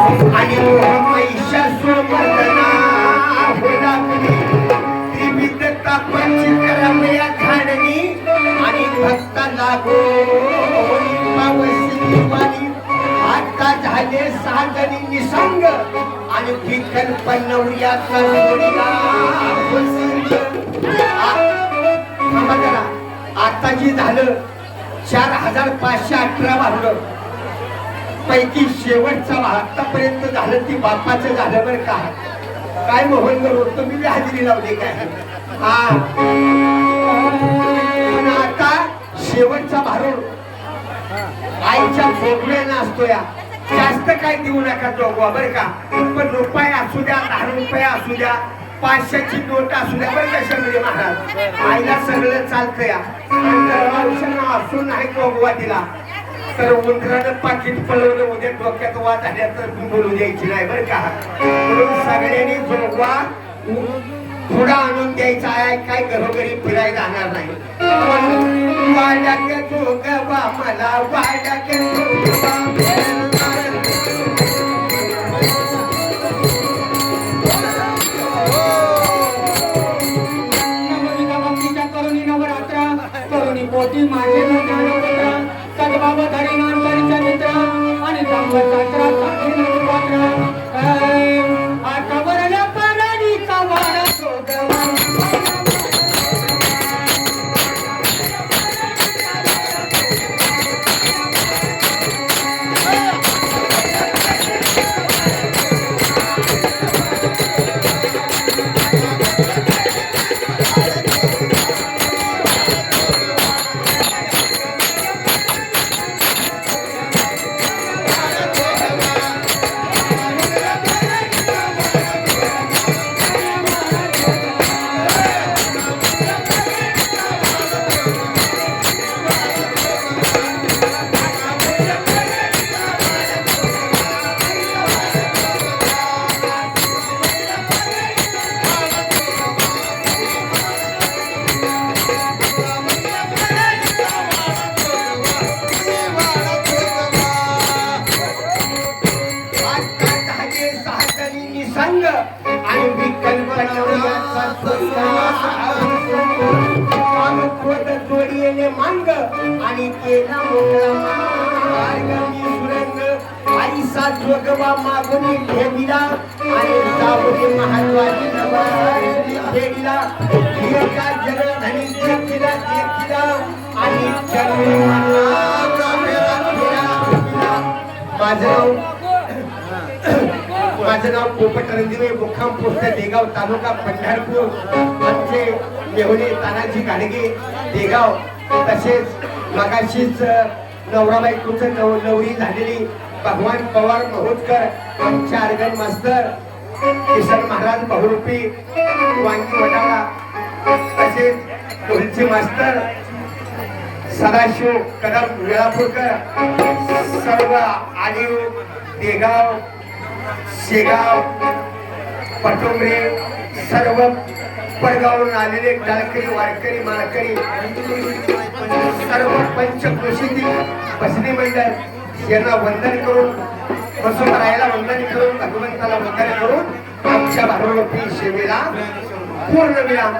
आणि महिषासुरमर्दना होला त्रिविध तापाची करमया झाडणी आणि भक्ता लागो पावसी आता झाले 6 जणी निसंग आणि विठ्ठल पन्नवरियाचा जोडीला आता जी झालं 4518 वाढलं पैकी शेवटचा आतापर्यंत झालं ती बापाचं झालं बरं का. काय मोहन करू तुम्ही हजेरी लावली काय. हा आता शेवटचा भारूड आईच्या भोगव्यानं असतो या. जास्त काय देऊ नका जोगवा बरं का. पण रुपये असू द्या 10 रुपये असू द्या 500ची नोट असू द्या बरं का. शंभरी महाराज आईला सगळं चालतं या. असून नाही जोगवा दिला तर उंदरानं पाकिट पळवलं उद्या डोक्यात वाद झाल्या तर बोलू द्यायची नाही बरं का. म्हणून सगळ्यांनी जोगवा थोडा आणून द्यायचा आहे. काय घरोघरी फिरायला जाणार नाही. वाड्यात जोगवा मला वाड्यात पोटी माझे सद्भाव धरी नानकरीचा मित्र आणि संघशास्त्रात सांगितलं पात्र आता वरल्या पाण्याचा वाडा आणि केला आईसा जोगवा मागून ठेविला आणि जाऊन महाद्वारी ठेविला एका जगधनी देखिला देखिला आणि माझं नाव पोपट रणदिवे मुक्काम पोस्ट देगाव तालुका पंढरपूर आमचे मेहुणे तानाजी गाडगे देगाव. तसेच मगाशीच नवरा बायकोचं नवरी झालेली भगवान पवार महोदकर आमचे आर्गन मास्तर किसन महाराज बहुरूपी वांगी वटाळा. तसेच ढोलचे मास्तर सदाशिव कदम वेळापूरकर सर्व आलीव देगाव शेगाव पटोमरे सर्व पडगावून आलेले डाळकरी वारकरी माळकरी सर्व पंचक्रोशीतील बसणी मंडळ यांना वंदन करून वसुंधरायाला वंदन करून भगवंताला वंदन करून आमच्या भारूपी सेवेला पूर्ण विराम.